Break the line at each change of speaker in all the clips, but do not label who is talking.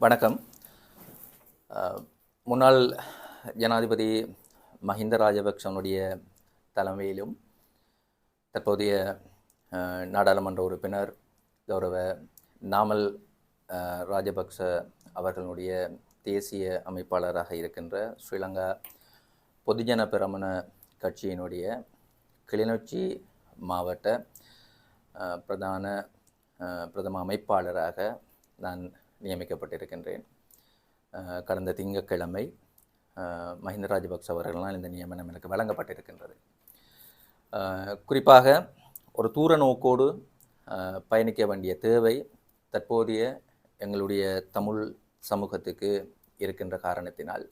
வணக்கம். முன்னாள் ஜனாதிபதி மஹிந்த ராஜபக்ஷனுடைய தலைமையிலும் தற்போதைய நாடாளுமன்ற உறுப்பினர் கௌரவ நாமல் ராஜபக்ஷ அவர்களுடைய தேசிய அமைப்பாளராக இருக்கின்ற ஸ்ரீலங்கா பொதுஜன பெரமுன கட்சியினுடைய கிளிநொச்சி மாவட்ட பிரதம அமைப்பாளராக நான் நியமிக்கப்பட்டிருக்கின்றேன். கடந்த திங்கட்கிழமை மஹிந்த ராஜபக்ஷ அவர்களால் இந்த நியமனம் எனக்கு வழங்கப்பட்டிருக்கின்றது. குறிப்பாக ஒரு தூர நோக்கோடு பயணிக்க வேண்டிய தேவை தற்போதைய எங்களுடைய தமிழ் சமூகத்துக்கு இருக்கின்ற காரணத்தினால்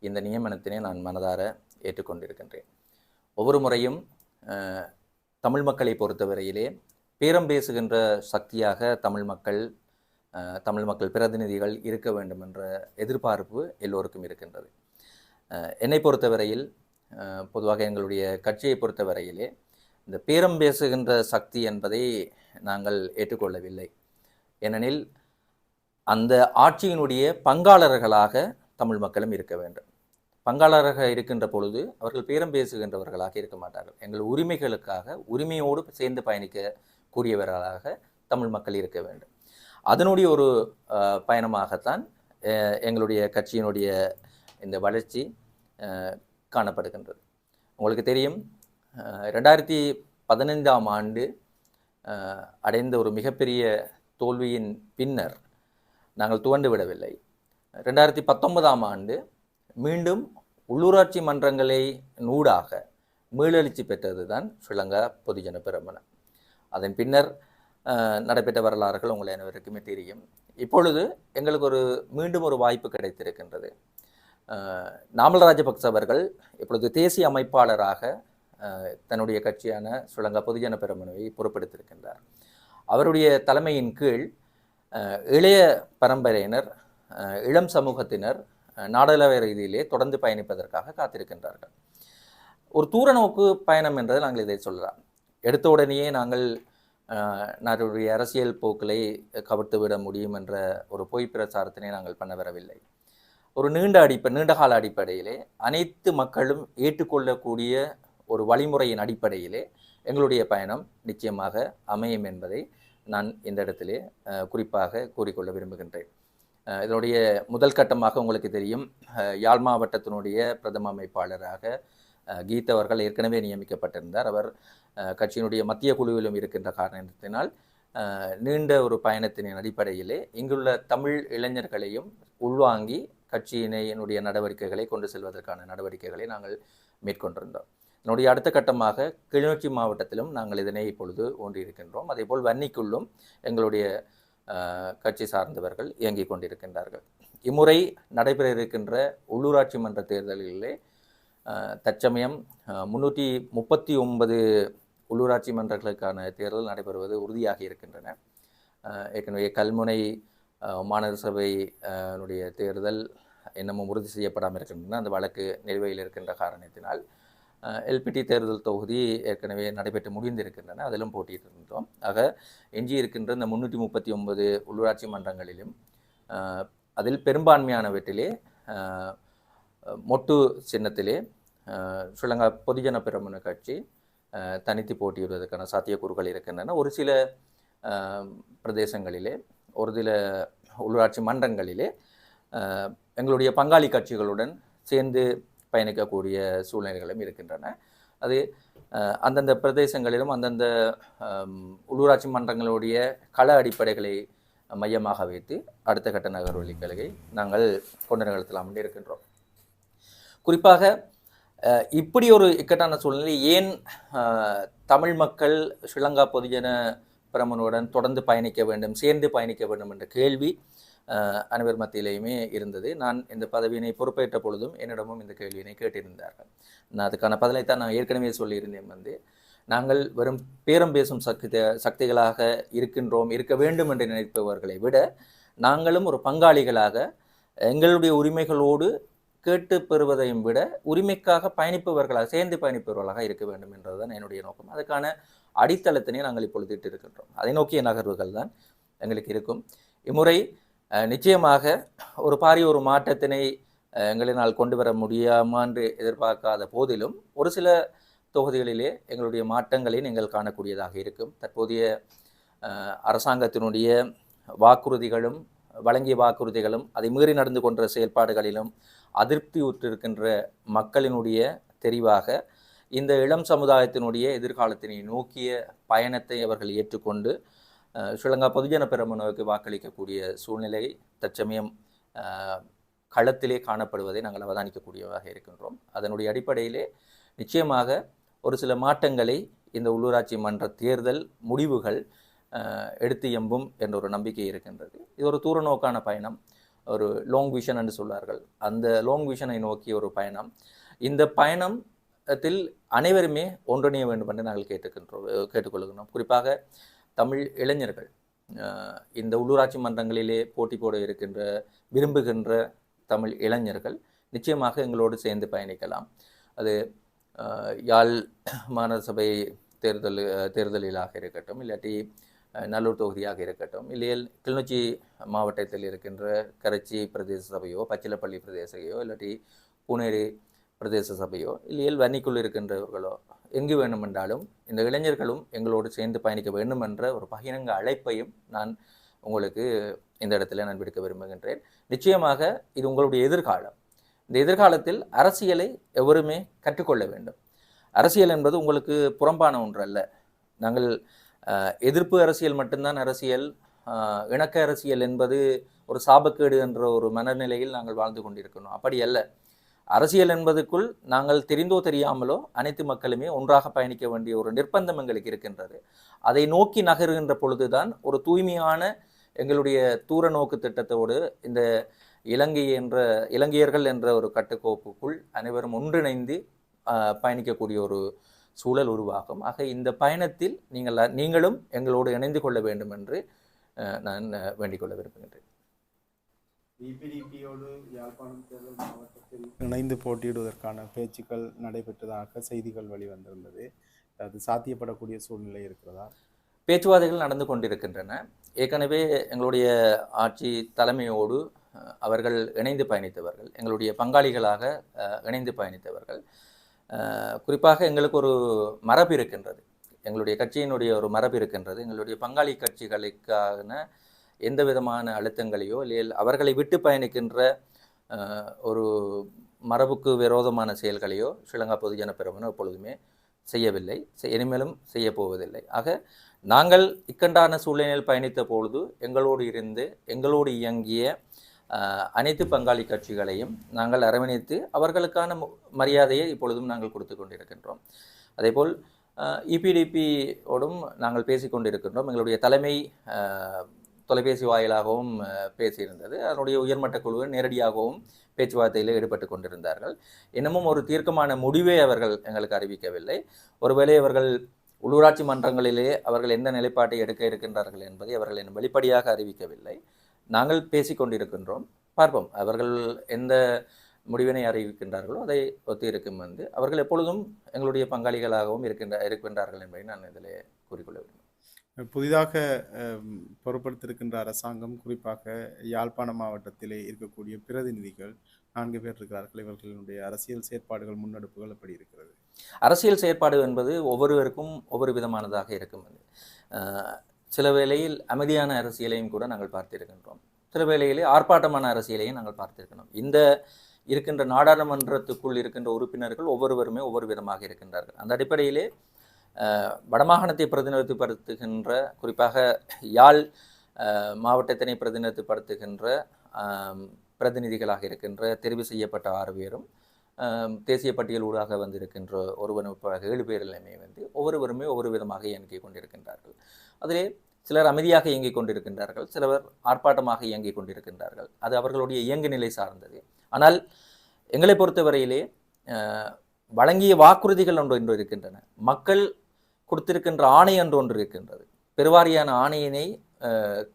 இந்த நியமனத்தினை நான் மனதார ஏற்றுக்கொண்டிருக்கின்றேன். ஒவ்வொரு முறையும் தமிழ் மக்களை பொறுத்தவரையிலே பேரம் பேசுகின்ற சக்தியாக தமிழ் மக்கள் பிரதிநிதிகள் இருக்க வேண்டும் என்ற எதிர்பார்ப்பு எல்லோருக்கும் இருக்கின்றது. என்னை பொறுத்தவரையில் பொதுவாக எங்களுடைய கட்சியை பொறுத்தவரையிலே இந்த பேரம் பேசுகின்ற சக்தி என்பதை நாங்கள் ஏற்றுக்கொள்ளவில்லை. ஏனெனில் அந்த ஆட்சியினுடைய பங்காளர்களாக தமிழ் மக்களும் இருக்க வேண்டும். பங்காளராக இருக்கின்ற பொழுது அவர்கள் பேரம் பேசுகின்றவர்களாக இருக்க மாட்டார்கள். எங்கள் உரிமைகளுக்காக உரிமையோடு சேர்ந்து பயணிக்கக்கூடியவர்களாக தமிழ் மக்கள் இருக்க வேண்டும். அதனுடைய ஒரு பயணமாகத்தான் எங்களுடைய கட்சியினுடைய இந்த வளர்ச்சி காணப்படுகின்றது. உங்களுக்கு தெரியும், 2015ஆம் ஆண்டு அடைந்த ஒரு மிகப்பெரிய தோல்வியின் பின்னர் நாங்கள் துவண்டு விடவில்லை. 2019ஆம் ஆண்டு மீண்டும் உள்ளூராட்சி மன்றங்களை நூடாக மீளெழுச்சி பெற்றது தான் ஸ்ரீலங்கா பொதுஜன பெரமுன. அதன் பின்னர் நடைபெற்ற வரலாறுகள் உங்களை அனைவருக்குமே தெரியும். இப்பொழுது எங்களுக்கு மீண்டும் ஒரு வாய்ப்பு கிடைத்திருக்கின்றது. நாமல் ராஜபக்ச அவர்கள் இப்பொழுது தேசிய அமைப்பாளராக தன்னுடைய கட்சியான ஸ்ரீலங்கா பொதுஜன பெரமுனவை பொறுப்பெடுத்திருக்கின்றார். அவருடைய தலைமையின் கீழ் இளைய பரம்பரையினர், இளம் சமூகத்தினர் நாடளாவிய ரீதியிலே தொடர்ந்து பயணிப்பதற்காக காத்திருக்கின்றார்கள். ஒரு தூர நோக்கு பயணம் என்றதை நாங்கள் இதை சொல்லலாம். எடுத்த உடனேயே நாங்கள் நாட்டுடைய அரசியல் போக்களை கவிழ்த்து விட முடியும் என்ற ஒரு பொய் பிரச்சாரத்தினை நாங்கள் பண்ண வரவில்லை. ஒரு நீண்ட கால அடிப்படையிலே அனைத்து மக்களும் ஏற்றுக்கொள்ளக்கூடிய ஒரு வழிமுறையின் அடிப்படையிலே எங்களுடைய பயணம் நிச்சயமாக அமையும் என்பதை நான் இந்த இடத்திலே குறிப்பாக கூறிக்கொள்ள விரும்புகின்றேன். இதனுடைய முதல் கட்டமாக உங்களுக்கு தெரியும், யாழ் மாவட்டத்தினுடைய பிரதம அமைப்பாளராக கீத் அவர்கள் ஏற்கனவே நியமிக்கப்பட்டிருந்தார். அவர் கட்சியினுடைய மத்திய குழுவிலும் இருக்கின்ற காரணத்தினால் நீண்ட ஒரு பயணத்தின் அடிப்படையிலே இங்குள்ள தமிழ் இளைஞர்களையும் உள்வாங்கி கட்சியினுடைய நடவடிக்கைகளை கொண்டு செல்வதற்கான நடவடிக்கைகளை நாங்கள் மேற்கொண்டிருந்தோம். இதனுடைய அடுத்த கட்டமாக கிளிநொச்சி மாவட்டத்திலும் நாங்கள் இதனை இப்பொழுது ஒன்றியிருக்கின்றோம். அதேபோல் வன்னிக்குள்ளும் எங்களுடைய கட்சி சார்ந்தவர்கள் இயங்கிக் கொண்டிருக்கின்றார்கள். இம்முறை நடைபெற இருக்கின்ற உள்ளூராட்சி மன்ற தேர்தல்களிலே தற்சமயம் 339 உள்ளூராட்சி மன்றங்களுக்கான தேர்தல் நடைபெறுவது உறுதியாக இருக்கின்றன. ஏற்கனவே கல்முனை மாநகர சபையினுடைய தேர்தல் இன்னமும் உறுதி செய்யப்படாமல் இருக்கின்றன. அந்த வழக்கு நிலுவையில் இருக்கின்ற காரணத்தினால் எல்பிடி தேர்தல் தொகுதி ஏற்கனவே நடைபெற்று முடிந்திருக்கின்றன. அதிலும் போட்டியிட்டிருந்தோம். ஆக எஞ்சி இருக்கின்ற இந்த 339 உள்ளூராட்சி மன்றங்களிலும் அதில் பெரும்பான்மையானவற்றிலே மொட்டு சின்னத்திலே ஸ்ரீலங்கா பொதுஜன பெரமுன கட்சி தனித்து போட்டியிடுவதற்கான சாத்தியக்கூறுகள் இருக்கின்றன. ஒரு சில பிரதேசங்களிலே, ஒரு சில உள்ளூராட்சி மன்றங்களிலே எங்களுடைய பங்காளி கட்சிகளுடன் சேர்ந்து பயணிக்கக்கூடிய சூழ்நிலைகளும் இருக்கின்றன. அது அந்தந்த பிரதேசங்களிலும் அந்தந்த உள்ளூராட்சி மன்றங்களுடைய கள அடிப்படைகளை மையமாக வைத்து அடுத்த கட்ட நகர்வழிகளை நாங்கள் கொண்டு நிகழ்த்தலாம் இருக்கின்றோம். குறிப்பாக இப்படி ஒரு இக்கட்டான சூழ்நிலை ஏன் தமிழ் மக்கள் ஸ்ரீலங்கா பொதுஜன பெரமுனுடன் தொடர்ந்து பயணிக்க வேண்டும், சேர்ந்து பயணிக்க வேண்டும் என்ற கேள்வி அனைவர் மத்தியிலேயுமே இருந்தது. நான் இந்த பதவியினை பொறுப்பேற்ற பொழுதும் என்னிடமும் இந்த கேள்வியினை கேட்டிருந்தார்கள். நான் அதுக்கான பதிலைத்தான் நான் ஏற்கனவே சொல்லியிருந்தேன். நாங்கள் வெறும் பேரம் பேசும் சக்திகளாக இருக்க வேண்டும் என்று நினைப்பவர்களை விட நாங்களும் ஒரு பங்காளிகளாக எங்களுடைய உரிமைகளோடு கேட்டு பெறுவதையும் விட உரிமைக்காக பயணிப்பவர்களாக, சேர்ந்து பயணிப்பவர்களாக இருக்க வேண்டும் என்றதுதான் என்னுடைய நோக்கம். அதுக்கான அடித்தளத்தினை நாங்கள் இப்பொழுது இட்டிருக்கின்றோம். அதை நோக்கிய நகர்வுகள் தான் எங்களுக்கு இருக்கும். இம்முறை நிச்சயமாக ஒரு பாரிய ஒரு மாற்றத்தினை எங்களினால் கொண்டு வர முடியாமா என்று எதிர்பார்க்காத போதிலும் ஒரு சில தொகுதிகளிலே எங்களுடைய மாற்றங்களை நீங்கள் காணக்கூடியதாக இருக்கும். தற்போதைய அரசாங்கத்தினுடைய வாக்குறுதிகளும் வழங்கிய வாக்குறுதிகளும் அதை மீறி நடந்து கொண்ட செயல்பாடுகளிலும் அதிருப்தி உற்றிருக்கின்ற மக்களினுடைய தெரிவாக இந்த இளம் சமுதாயத்தினுடைய எதிர்காலத்தினை நோக்கிய பயணத்தை அவர்கள் ஏற்றுக்கொண்டு ஸ்ரீலங்கா பொதுஜன பெரமுனவுக்கு வாக்களிக்கக்கூடிய சூழ்நிலை தற்சமயம் களத்திலே காணப்படுவதை நாங்கள் அவதானிக்கக்கூடியதாக இருக்கின்றோம். அதனுடைய அடிப்படையிலே நிச்சயமாக ஒரு சில மாற்றங்களை இந்த உள்ளூராட்சி மன்ற தேர்தல் முடிவுகள் எடுத்து எம்பும் என்ற ஒரு நம்பிக்கை இருக்கின்றது. இது ஒரு தூர நோக்கான பயணம், ஒரு லாங் விஷன் என்று சொல்வார்கள். அந்த லாங் விஷனை நோக்கிய ஒரு பயணம். இந்த பயணத்தில் அனைவருமே ஒன்றிணைய வேண்டும் என்று நாங்கள் கேட்டுக்கொள்கின்றோம். குறிப்பாக தமிழ் இளைஞர்கள் இந்த உள்ளூராட்சி மன்றங்களிலே போட்டி போட விரும்புகின்ற தமிழ் இளைஞர்கள் நிச்சயமாக எங்களோடு சேர்ந்து பயணிக்கலாம். அது யாழ் மாநகர சபை தேர்தலிலாக இருக்கட்டும், இல்லாட்டி நல்லூர் தொகுதியாக இருக்கட்டும், இல்லையல் கிளிநொச்சி மாவட்டத்தில் இருக்கின்ற கரைச்சி பிரதேச சபையோ, பச்சிலப்பள்ளி பிரதேச சபையோ, இல்லாட்டி பூனேரி பிரதேச சபையோ, இல்லையல் வன்னிக்குள் இருக்கின்றவர்களோ, எங்கு வேண்டுமென்றாலும் இந்த இளைஞர்களும் எங்களோடு சேர்ந்து பயணிக்க வேண்டும் என்ற ஒரு பகிரங்க அழைப்பையும் நான் உங்களுக்கு இந்த இடத்துல நான் விடுக்க விரும்புகின்றேன். நிச்சயமாக இது உங்களுடைய எதிர்காலம். இந்த எதிர்காலத்தில் அரசியலை எவருமே கற்றுக்கொள்ள வேண்டும். அரசியல் என்பது உங்களுக்கு புறம்பான ஒன்று அல்ல. நாங்கள் எதிர்ப்பு அரசியல் மட்டும்தான் அரசியல், இணக்க அரசியல் என்பது ஒரு சாபக்கேடு என்ற ஒரு மனநிலையில் நாங்கள் வாழ்ந்து கொண்டிருக்கணும். அப்படி அல்ல. அரசியல் என்பதுக்குள் நாங்கள் தெரிந்தோ தெரியாமலோ அனைத்து மக்களுமே ஒன்றாக பயணிக்க வேண்டிய ஒரு நிர்பந்தம் எங்களுக்கு இருக்கின்றது. அதை நோக்கி நகருகின்ற பொழுதுதான் ஒரு தூய்மையான எங்களுடைய தூர நோக்கு திட்டத்தோடு இந்த இலங்கையர்கள் என்ற ஒரு கட்டுக்கோப்புக்குள் அனைவரும் ஒன்றிணைந்து பயணிக்கக்கூடிய ஒரு சூழல் உருவாகும். ஆக இந்த பயணத்தில் நீங்களும் எங்களோடு இணைந்து கொள்ள வேண்டும் என்று நான் வேண்டிக் கொள்ள விரும்புகின்றேன்.
பிபிடிபியோடு யாழ்ப்பாணம் தேர்தல் மாவட்டத்தில் இணைந்து போட்டியிடுவதற்கான பேச்சுக்கள் நடைபெற்றதாக செய்திகள் வெளிவந்திருந்தது. அது சாத்தியப்படக்கூடிய சூழ்நிலை இருக்கிறதா?
பேச்சுவார்த்தைகள் நடந்து கொண்டிருக்கின்றன. ஏற்கனவே எங்களுடைய ஆட்சி தலைமையோடு அவர்கள் இணைந்து பயணித்தவர்கள், எங்களுடைய பங்காளிகளாக இணைந்து பயணித்தவர்கள். குறிப்பாக எங்களுக்கு ஒரு மரபு இருக்கின்றது, எங்களுடைய கட்சியினுடைய ஒரு மரபு இருக்கின்றது. எங்களுடைய பங்காளி கட்சிகளுக்கான எந்த விதமான அழுத்தங்களையோ இல்லை அவர்களை விட்டு பயணிக்கின்ற ஒரு மரபுக்கு விரோதமான செயல்களையோ ஸ்ரீலங்கா பொதுஜன பெரமுன எப்பொழுதுமே செய்யவில்லை, இனிமேலும் செய்ய போவதில்லை. ஆக நாங்கள் இக்கண்டான சூழ்நிலையில் பயணித்த பொழுது எங்களோடு இயங்கிய அனைத்து பங்காளி கட்சிகளையும் நாங்கள் அரவணைத்து அவர்களுக்கான மரியாதையை இப்பொழுதும் நாங்கள் கொடுத்து கொண்டிருக்கின்றோம். அதேபோல் இபிடிபியோடும் நாங்கள் பேசிக்கொண்டிருக்கின்றோம். எங்களுடைய தலைமை தொலைபேசி வாயிலாகவும் பேசியிருந்தது. அதனுடைய உயர்மட்ட குழு நேரடியாகவும் பேச்சுவார்த்தையில் ஈடுபட்டு கொண்டிருந்தார்கள். இன்னமும் ஒரு தீர்க்கமான முடிவை அவர்கள் எங்களுக்கு அறிவிக்கவில்லை. ஒருவேளை அவர்கள் உள்ளூராட்சி மன்றங்களிலே அவர்கள் எந்த நிலைப்பாட்டை எடுக்க இருக்கின்றார்கள் என்பதை அவர்கள் இன்னும் வெளிப்படையாக அறிவிக்கவில்லை. நாங்கள் பேசிக்கொண்டிருக்கின்றோம், பார்ப்போம் அவர்கள் எந்த முடிவினை அறிவிக்கின்றார்களோ அதை ஒத்து இருக்கும் வந்து அவர்கள் எப்பொழுதும் எங்களுடைய பங்காளிகளாகவும் இருக்கின்றார்கள் என்பதை நான் இதில் கூறிக்கொள்ள வேண்டும்.
புதிதாக பொறுப்படுத்திருக்கின்ற அரசாங்கம் குறிப்பாக யாழ்ப்பாண மாவட்டத்திலே இருக்கக்கூடிய பிரதிநிதிகள் 4 பேர் இருக்கிறார்கள். இவர்களுடைய அரசியல் செயற்பாடுகள் முன்னெடுப்புகள் எப்படி இருக்கிறது?
அரசியல் செயற்பாடு என்பது ஒவ்வொருவருக்கும் ஒவ்வொரு விதமானதாக இருக்கும். சில வேளையில் அமைதியான அரசியலையும் கூட நாங்கள் பார்த்திருக்கின்றோம், சில வேளையிலே ஆர்ப்பாட்டமான அரசியலையும் நாங்கள் பார்த்திருக்கணும். இந்த இருக்கின்ற நாடாளுமன்றத்துக்குள் இருக்கின்ற உறுப்பினர்கள் ஒவ்வொருவருமே ஒவ்வொரு விதமாக இருக்கின்றார்கள். அந்த அடிப்படையிலே வடமாகாணத்தை பிரதிநிதித்துவப்படுத்துகின்ற, குறிப்பாக யாழ் மாவட்டத்தினை பிரதிநிதித்துவப்படுத்துகின்ற பிரதிநிதிகளாக இருக்கின்ற தெரிவு செய்யப்பட்ட 6 பேரும் தேசிய பட்டியல் ஊடாக வந்திருக்கின்ற ஒருவன் 7 பேரிலுமே ஒவ்வொருவருமே ஒவ்வொரு விதமாக இயங்கிக் கொண்டிருக்கின்றார்கள். அதிலே சிலர் அமைதியாக இயங்கிக் கொண்டிருக்கின்றார்கள், சிலர் ஆர்ப்பாட்டமாக இயங்கிக் கொண்டிருக்கின்றார்கள். அது அவர்களுடைய இயங்கு நிலை சார்ந்தது. ஆனால் எங்களை பொறுத்தவரையிலே வழங்கிய வாக்குறுதிகள் ஒன்று இருக்கின்றன, மக்கள் கொடுத்திருக்கின்ற ஆணை ஒன்று இருக்கின்றது. பெருவாரியான ஆணையினை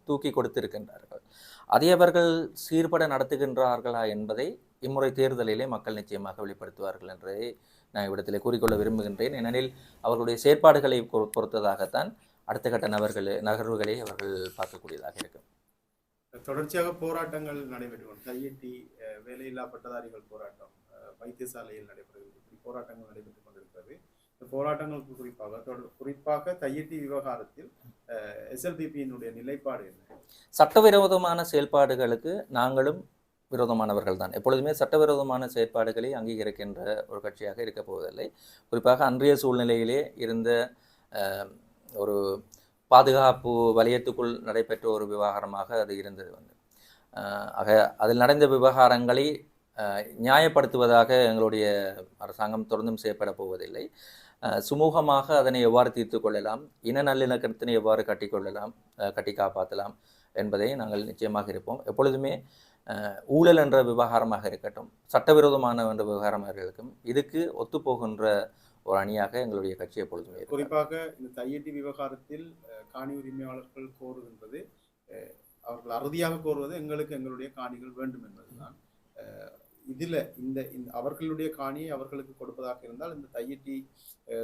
தூக்கி கொடுத்திருக்கின்றார்கள். அதை அவர்கள் சீர்பட நடத்துகின்றார்களா என்பதை இம்முறை தேர்தலிலே மக்கள் நிச்சயமாக வெளிப்படுத்துவார்கள் என்றதை நான் இவ்விடத்திலே கூறிக்கொள்ள விரும்புகின்றேன். ஏனெனில் அவர்களுடைய செயற்பாடுகளை பொறுத்ததாகத்தான் அடுத்த கட்ட நகர்வுகளை அவர்கள் பார்க்கக்கூடியதாக இருக்கும்.
தொடர்ச்சியாக போராட்டங்கள் நடைபெற்று தையிட்டி வேலையில்லா பட்டதாரிகள் போராட்டம் வைத்தியசாலையில் நடைபெறுகிறது. இப்படி போராட்டங்கள் நடைபெற்றுக் கொண்டிருக்கிறது. இந்த போராட்டங்களுக்கு குறிப்பாக தையிட்டி விவகாரத்தில் SLPP-யினுடைய நிலைப்பாடு என்ன?
சட்டவிரோதமான செயல்பாடுகளுக்கு நாங்களும் விரோதமானவர்கள் தான். எப்பொழுதுமே சட்டவிரோதமான செயற்பாடுகளை அங்கீகரிக்கின்ற ஒரு கட்சியாக இருக்கப் போவதில்லை. குறிப்பாக அன்றைய சூழ்நிலையிலே இருந்த ஒரு பாதுகாப்பு வலயத்துக்குள் நடைபெற்ற ஒரு விவகாரமாக அது இருந்தது. ஆக அதில் நடந்த விவகாரங்களை நியாயப்படுத்துவதாக எங்களுடைய அரசாங்கம் தொடர்ந்தும் செய்யப்பட போவதில்லை. சுமூகமாக அதனை எவ்வாறு தீர்த்து கொள்ளலாம், இன நல்லிணக்கத்தினை எவ்வாறு கட்டி காப்பாற்றலாம் என்பதை நாங்கள் நிச்சயமாக இருப்போம். எப்பொழுதுமே ஊழல் என்ற விவகாரமாக இருக்கட்டும், சட்டவிரோதமான என்ற விவகாரமாக இருக்கும், இதுக்கு ஒத்துப்போகின்ற ஒரு அணியாக எங்களுடைய கட்சி எப்பொழுதுமே.
குறிப்பாக இந்த தையிட்டி விவகாரத்தில் காணி உரிமையாளர்கள் கோருகின்றது, அவர்கள் அறுதியாக கோருவது எங்களுடைய காணிகள் வேண்டும் என்பதுதான். இதில் இந்த அவர்களுடைய காணியை அவர்களுக்கு கொடுப்பதாக இருந்தால் இந்த தையிட்டி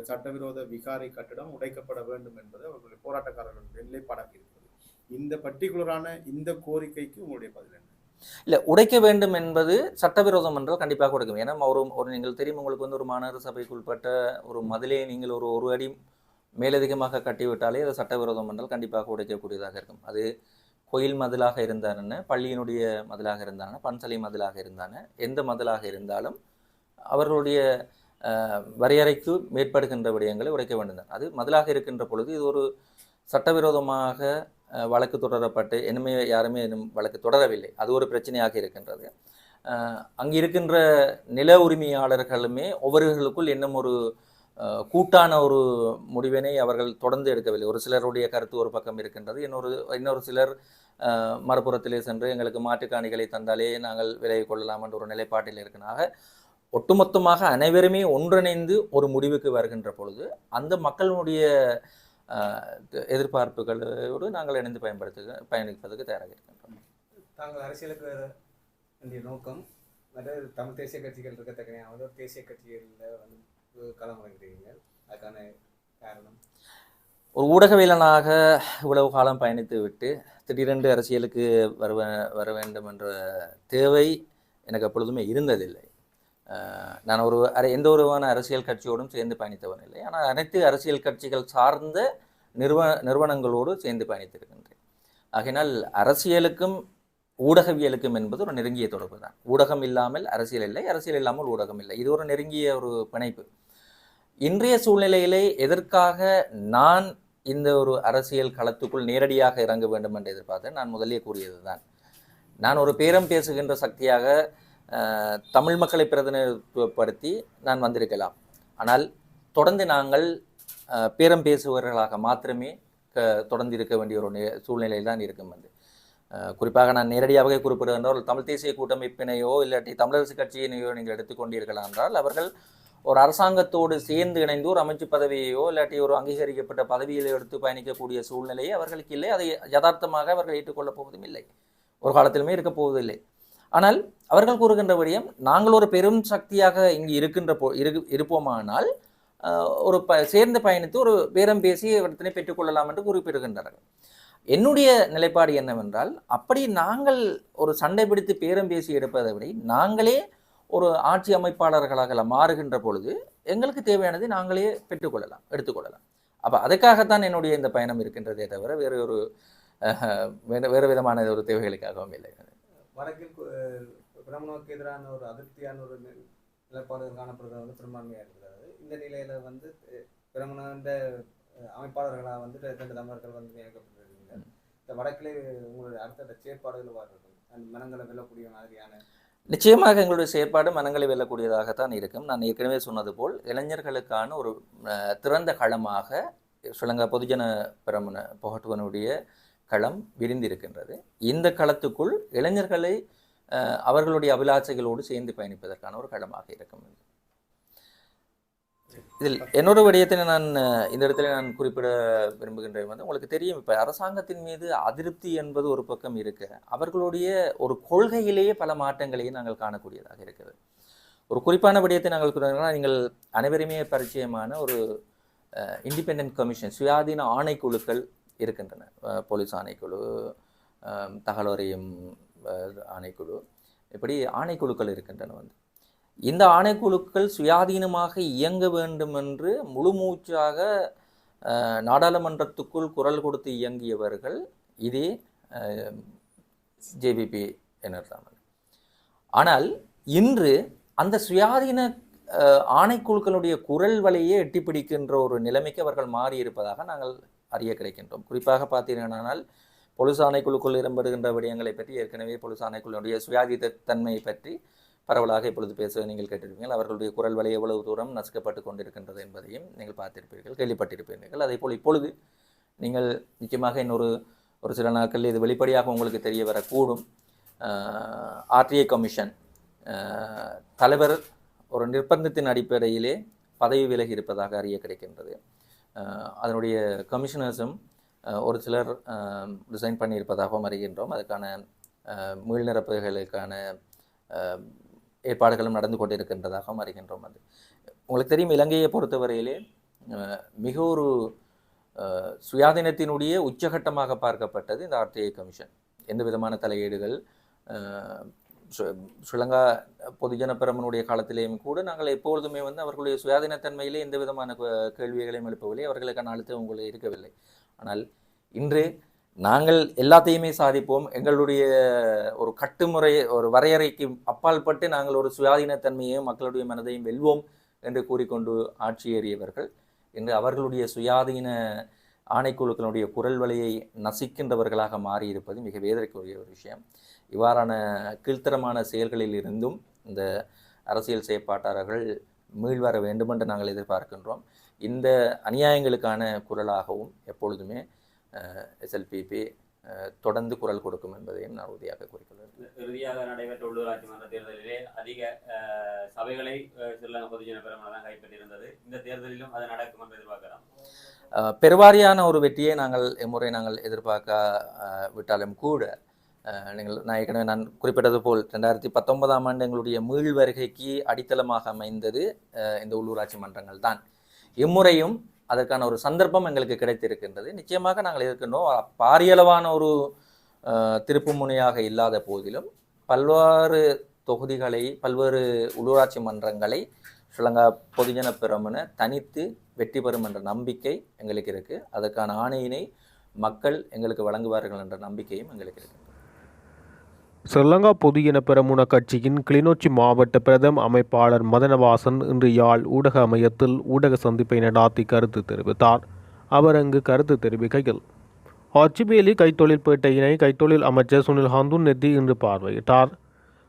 சட்டவிரோத விகாரை கட்டிடம் உடைக்கப்பட வேண்டும் என்பது அவர்களுடைய போராட்டக்காரர்களுடைய நிலைப்பாடாக இருக்கிறது. இந்த பர்டிகுலரான இந்த கோரிக்கைக்கு உங்களுடைய பதில் என்ன?
இல்லை, உடைக்க வேண்டும் என்பது சட்டவிரோதம் என்றால் கண்டிப்பாக உடைக்கும். ஏன்னா ஒரு நீங்கள் தெரியும், உங்களுக்கு ஒரு மாநகர சபைக்கு உட்பட்ட ஒரு மதிலே நீங்கள் ஒரு அடி மேலதிகமாக கட்டிவிட்டாலே அது சட்டவிரோதம் என்றால் கண்டிப்பாக உடைக்கக்கூடியதாக இருக்கும். அது கோயில் மதிலாக இருந்தான, பள்ளியினுடைய மதிலாக இருந்தான, பன்சலை மதிலாக இருந்தான, எந்த மதிலாக இருந்தாலும் அவர்களுடைய வரையறைக்கு மேற்படுகின்ற விடயங்களை உடைக்க வேண்டும். அது மதிலாக இருக்கின்ற பொழுது இது ஒரு சட்டவிரோதமாக வழக்கு தொடரப்பட்டு இனிமே யாருமே வழக்கு தொடரவில்லை, அது ஒரு பிரச்சனையாக இருக்கின்றது. அங்கே இருக்கின்ற நில உரிமையாளர்களுமே ஒவ்வொருவர்களுக்குள் இன்னும் ஒரு கூட்டான ஒரு முடிவினை அவர்கள் தொடர்ந்து எடுக்கவில்லை. ஒரு சிலருடைய கருத்து ஒரு பக்கம் இருக்கின்றது, இன்னொரு சிலர் மறுபுறத்திலே சென்று எங்களுக்கு மாட்டுக்காணிகளை தந்தாலே நாங்கள் விலகிக் கொள்ளலாம் என்ற ஒரு நிலைப்பாட்டில் இருக்கிறாங்க. ஒட்டுமொத்தமாக அனைவருமே ஒன்றிணைந்து ஒரு முடிவுக்கு வருகின்ற பொழுது அந்த மக்களுடைய எதிர்பார்ப்புகளோடு நாங்கள் இணைந்து பயணிப்பதற்கு தயாராக இருக்கின்றோம்.
தாங்கள் அரசியலுக்கு வேண்டிய நோக்கம் தமிழ் தேசிய கட்சிகள் இருக்கத்தக்க தேசிய கட்சிகளில் வந்து களமிறங்குறீங்க, அதுக்கான காரணம்?
ஒரு ஊடகவியலனாக இவ்வளவு காலம் பயணித்து விட்டு திடீரென்று அரசியலுக்கு வர வேண்டும் என்ற தேவை எனக்கு எப்பொழுதுமே இருந்ததில்லை. நான் எந்த ஒருவான அரசியல் கட்சியோடும் சேர்ந்து பயணித்தவன் இல்லை. ஆனால் அனைத்து அரசியல் கட்சிகள் சார்ந்த நிறுவனங்களோடு சேர்ந்து பயணித்திருக்கின்றேன். ஆகையினால் அரசியலுக்கும் ஊடகவியலுக்கும் என்பது ஒரு நெருங்கிய தொடர்பு தான். ஊடகம் இல்லாமல் அரசியல் இல்லை, அரசியல் இல்லாமல் ஊடகம் இல்லை. இது ஒரு நெருங்கிய ஒரு பிணைப்பு. இன்றைய சூழ்நிலையிலே எதற்காக நான் இந்த ஒரு அரசியல் களத்துக்குள் நேரடியாக இறங்க வேண்டும் என்று எதிர்பார்த்தேன். நான் முதலே கூறியது தான், நான் ஒரு பேரம் பேசுகின்ற சக்தியாக தமிழ் மக்களை பிரதிநிதித்துவப்படுத்தி நான் வந்திருக்கலாம். ஆனால் தொடர்ந்து நாங்கள் பேரம் பேசுபவர்களாக மாத்திரமே தொடர்ந்து இருக்க வேண்டிய ஒரு சூழ்நிலையில் தான் இருக்கும். குறிப்பாக நான் நேரடியாகவே குறிப்பிடுகின்றால் தமிழ் தேசிய கூட்டமைப்பினையோ இல்லாட்டி தமிழரசு கட்சியினையோ நீங்கள் எடுத்துக்கொண்டீர்களா என்றால் அவர்கள் ஒரு அரசாங்கத்தோடு சேர்ந்து இணைந்து ஒரு அமைச்சு பதவியையோ இல்லாட்டி ஒரு அங்கீகரிக்கப்பட்ட பதவியிலோ எடுத்து பயணிக்கக்கூடிய சூழ்நிலையை அவர்களுக்கு இல்லை. அதை யதார்த்தமாக அவர்கள் ஏற்றுக்கொள்ளப் போவதும் இல்லை, ஒரு காலத்திலுமே இருக்க போவதில்லை. ஆனால் அவர்கள் கூறுகின்ற விடயம், நாங்கள் ஒரு பெரும் சக்தியாக இங்கு இருப்போமானால் ஒரு சேர்ந்து பயணித்து ஒரு பேரம் பேசி இடத்தினை பெற்றுக்கொள்ளலாம் என்று குறிப்பிடுகின்றார்கள். என்னுடைய நிலைப்பாடு என்னவென்றால், அப்படி நாங்கள் ஒரு சண்டை பிடித்து பேரம் பேசி எடுப்பதை விட நாங்களே ஒரு ஆட்சி அமைப்பாளர்களாக மாறுகின்ற பொழுது எங்களுக்கு தேவையானதை நாங்களே எடுத்துக்கொள்ளலாம். அப்போ அதுக்காகத்தான் என்னுடைய இந்த பயணம் இருக்கின்றதே தவிர வேறு விதமான ஒரு தேவைகளுக்காகவும் இல்லை.
வடக்கில் பிரமணனுக்கு எதிரான ஒரு அதிருப்தியான ஒரு நிலைப்பாடுகள் காணப்படுறது வந்து பெரும்பான்மையாக இருக்கிறது. இந்த நிலையில வந்து பிரமண அமைப்பாளர்களாக வந்து 2 தமிழர்கள் வந்து நியமிக்கப்பட்டிருக்கீங்க. இந்த வடக்கிலே உங்களுடைய அடுத்த செயற்பாடுகள் இருக்கும், அந்த மனங்களை வெல்லக்கூடிய மாதிரியான?
நிச்சயமாக எங்களுடைய செயற்பாடு மனங்களை வெல்லக்கூடியதாகத்தான் இருக்கும். நான் ஏற்கனவே சொன்னது போல் இளைஞர்களுக்கான ஒரு திறந்த களமாக ஸ்ரீலங்கா பொதுஜன பிரமுன புகட்டுவனுடைய களம் விரிந்திருக்கின்றது. இந்த களத்துக்குள் இளைஞர்களை அவர்களுடைய அபிலாஷைகளோடு சேர்ந்து பயணிப்பதற்கான ஒரு களமாக இருக்கும். இதில் இன்னொரு விடயத்தை நான் இந்த இடத்துல குறிப்பிட விரும்புகின்றேன். உங்களுக்கு தெரியும், இப்போ அரசாங்கத்தின் மீது அதிருப்தி என்பது ஒரு பக்கம் இருக்கு, அவர்களுடைய ஒரு கொள்கையிலேயே பல மாற்றங்களையும் நாங்கள் காணக்கூடியதாக இருக்கிறது. ஒரு குறிப்பான விடயத்தை நாங்கள் நீங்கள் அனைவருமே பரிச்சயமான ஒரு இண்டிபெண்டன்ட் கமிஷன், சுயாதீன ஆணைக்குழுக்கள் இருக்கின்றன. போலீஸ் ஆணைக்குழு, தகவல் அறியும் ஆணைக்குழு, இப்படி ஆணைக்குழுக்கள் இருக்கின்றன. இந்த ஆணைக்குழுக்கள் சுயாதீனமாக இயங்க வேண்டும் என்று முழுமூச்சாக நாடாளுமன்றத்துக்குள் குரல் கொடுத்து இயங்கியவர்கள் இதே ஜேவிபி தான். ஆனால் இன்று அந்த சுயாதீன ஆணைக்குழுக்களுடைய குரல் வலையே எட்டிப்பிடிக்கின்ற ஒரு நிலைமைக்கு அவர்கள் மாறியிருப்பதாக நாங்கள் அறிய கிடைக்கின்றோம். குறிப்பாக பார்த்தீர்களானால் பொலிஸ் ஆணைக்குழுக்குள் இடம்பெறுகின்ற விடயங்களை பற்றி ஏற்கனவே பொலிஸ் ஆணைக்குழுடைய சுயாதீன தன்மையை பற்றி பரவலாக இப்பொழுது பேச நீங்கள் கேட்டிருப்பீர்கள். அவர்களுடைய குரல் வலை எவ்வளவு தூரம் நசுக்கப்பட்டு கொண்டிருக்கின்றது என்பதையும் நீங்கள் பார்த்திருப்பீர்கள், கேள்விப்பட்டிருப்பீர்கள். அதே போல் இப்பொழுது நீங்கள் நிச்சயமாக இன்னொரு சில நாட்களில் இது வெளிப்படையாக உங்களுக்கு தெரிய வரக்கூடும். ஆர்டிஐ கமிஷன் தலைவர் ஒரு நிர்பந்தத்தின் அடிப்படையிலே பதவி விலகி இருப்பதாக அறிய கிடைக்கின்றது. அதனுடைய கமிஷனர்ஸும் ஒரு சிலர் ரிசைன் பண்ணியிருப்பதாகவும் அறிகின்றோம். அதுக்கான மீள்நிரப்புகளுக்கான ஏற்பாடுகளும் நடந்து கொண்டிருக்கின்றதாகவும் அறிகின்றோம். அது உங்களுக்கு தெரியும், இலங்கையை பொறுத்தவரையிலே மிக ஒரு சுயாதீனத்தினுடைய உச்சகட்டமாக பார்க்கப்பட்டது இந்த ஆர்டிஐ கமிஷன். எந்த விதமான தலையீடுகள் ஸ்ரீலங்கா பொதுஜன பெரமுனுடைய காலத்திலேயும் கூட நாங்கள் எப்பொழுதுமே அவர்களுடைய சுயாதீனத்தன்மையிலே எந்த விதமான கேள்விகளையும் எழுப்பவில்லை, அவர்களுக்கான அழுத்தம் உங்களுக்கு இருக்கவில்லை. ஆனால் இன்று நாங்கள் எல்லாத்தையுமே சாதிப்போம், எங்களுடைய ஒரு கட்டுமுறை ஒரு வரையறைக்கு அப்பால்பட்டு நாங்கள் ஒரு சுயாதீனத்தன்மையையும் மக்களுடைய மனதையும் வெல்வோம் என்று கூறிக்கொண்டு ஆட்சியேறியவர்கள் இன்று அவர்களுடைய சுயாதீன ஆணைக்குழுக்களுடைய குரல் வலையை நசிக்கின்றவர்களாக மாறியிருப்பது மிக வேதனைக்குரிய ஒரு விஷயம். இவ்வாறான கீழ்த்தரமான செயல்களில் இருந்தும் இந்த அரசியல் செயற்பாட்டாளர்கள் மீள்வர வேண்டுமென்று நாங்கள் எதிர்பார்க்கின்றோம். இந்த அநியாயங்களுக்கான குரலாகவும் எப்பொழுதுமே எஸ்எல்பிபி தொடர்ந்து குரல் கொடுக்கும் என்பதையும் நான் உறுதியாக கூறிக்கொள்கிறேன்.
இறுதியாக நடைபெற்ற உள்ளூராட்சி மன்ற தேர்தலிலே அதிக சபைகளை ஸ்ரீலங்கா பொதுஜன பெரமுன தான் கைப்பற்றியிருந்தது. இந்த தேர்தலிலும் அது நடக்கும் என்று எதிர்பார்க்கலாம்.
பெருவாரியான ஒரு வெற்றியை நாங்கள் இம்முறை நாங்கள் எதிர்பார்க்க விட்டாலும் கூட நான் ஏற்கனவே நான் குறிப்பிட்டது போல் 2019ஆம் ஆண்டு எங்களுடைய மீள் வருகைக்கு அடித்தளமாக அமைந்தது இந்த உள்ளூராட்சி மன்றங்கள் தான். இம்முறையும் அதற்கான ஒரு சந்தர்ப்பம் எங்களுக்கு கிடைத்திருக்கின்றது. நிச்சயமாக நாங்கள் இருக்கின்றோம். பாரியளவான ஒரு திருப்பு முனையாக இல்லாத போதிலும் பல்வேறு தொகுதிகளை பல்வேறு உள்ளூராட்சி மன்றங்களை ஸ்ரீலங்கா பொதுஜன பெரமுன தனித்து வெற்றி பெறும் என்ற நம்பிக்கை எங்களுக்கு இருக்குது. அதற்கான ஆணையினை மக்கள் எங்களுக்கு வழங்குவார்கள் என்ற நம்பிக்கையும் எங்களுக்கு இருக்குது.
ஸ்ரீலங்கா பொதுஜன பெரமுன கட்சியின் கிளிநொச்சி மாவட்ட பிரதம அமைப்பாளர் மதனவாசன் இன்று யாழ் ஊடக மையத்தில் ஊடக சந்திப்பை நடாத்தி கருத்து தெரிவித்தார். அவர் அங்கு கருத்து தெரிவிக்கையில், அச்சுவேலி கைத்தொழில்பேட்டையினை கைத்தொழில் அமைச்சர் சுனில் ஹந்துன்னெத்தி இன்று பார்வையிட்டார்.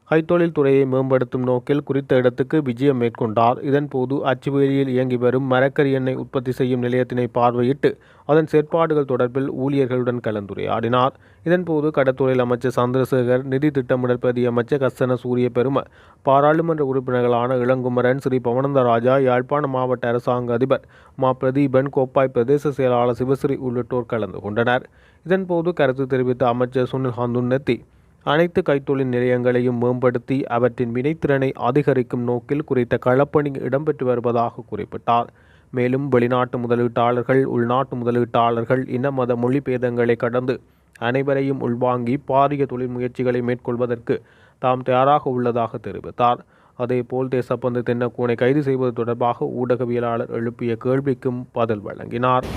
கைத்தொழில் துறையை மேம்படுத்தும் நோக்கில் குறித்த இடத்துக்கு விஜயம் மேற்கொண்டார். இதன்போது அச்சுவேலியில் இயங்கி வரும் மரக்கறி எண்ணெய் உற்பத்தி செய்யும் நிலையத்தினை பார்வையிட்டு அதன் செயற்பாடுகள் தொடர்பில் ஊழியர்களுடன் கலந்துரையாடினார். இதன்போது கடற்தொழில் அமைச்சர் சந்திரசேகர், நிதி திட்டமிடல் பிரதி அமைச்சர் கஸ்தன சூரிய பெரும, பாராளுமன்ற உறுப்பினர்களான இளங்குமரன், ஸ்ரீ பவனந்தராஜா, யாழ்ப்பாண மாவட்ட அரசாங்க அதிபர் மா பிரதீபன், கோப்பாய் பிரதேச செயலாளர் சிவஸ்ரீ உள்ளிட்டோர் கலந்து கொண்டனர். இதன்போது கருத்து தெரிவித்த அமைச்சர் சுனில் ஹந்துன்னெத்தி, அனைத்து கைத்தொழில் நிலையங்களையும் மேம்படுத்தி அவற்றின் வினைத்திறனை அதிகரிக்கும் நோக்கில் குறித்த களப்பணி இடம்பெற்று வருவதாக குறிப்பிட்டார். மேலும் வெளிநாட்டு முதலீட்டாளர்கள், உள்நாட்டு முதலீட்டாளர்கள் இன மத மொழி பேதங்களை கடந்து அனைவரையும் உள்வாங்கி பாரிய தொழில் முயற்சிகளை மேற்கொள்வதற்கு தாம் தயாராக உள்ளதாக தெரிவித்தார். அதேபோல் தேசப்பந்து தென்னக்கோனை கைது செய்வது தொடர்பாக ஊடகவியலாளர் எழுப்பிய கேள்விக்கும் பதில் வழங்கினார்.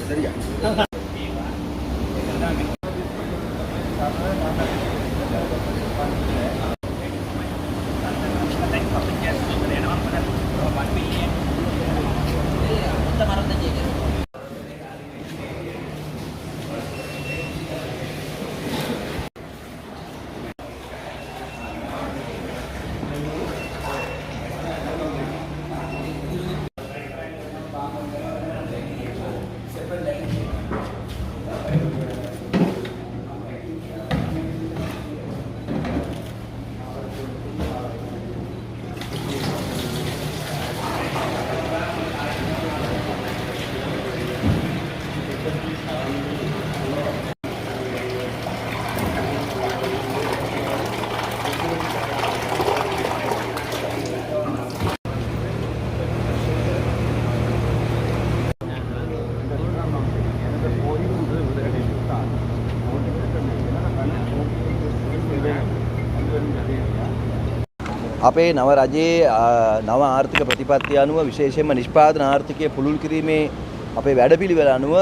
சரியா අපේ නව රජයේ නව ආර්ථික ප්‍රතිපත්තිය අනුව විශේෂයෙන්ම නිෂ්පාදන ආර්ථිකය පුළුල් කිරීමේ අපේ වැඩපිළිවෙල අනුව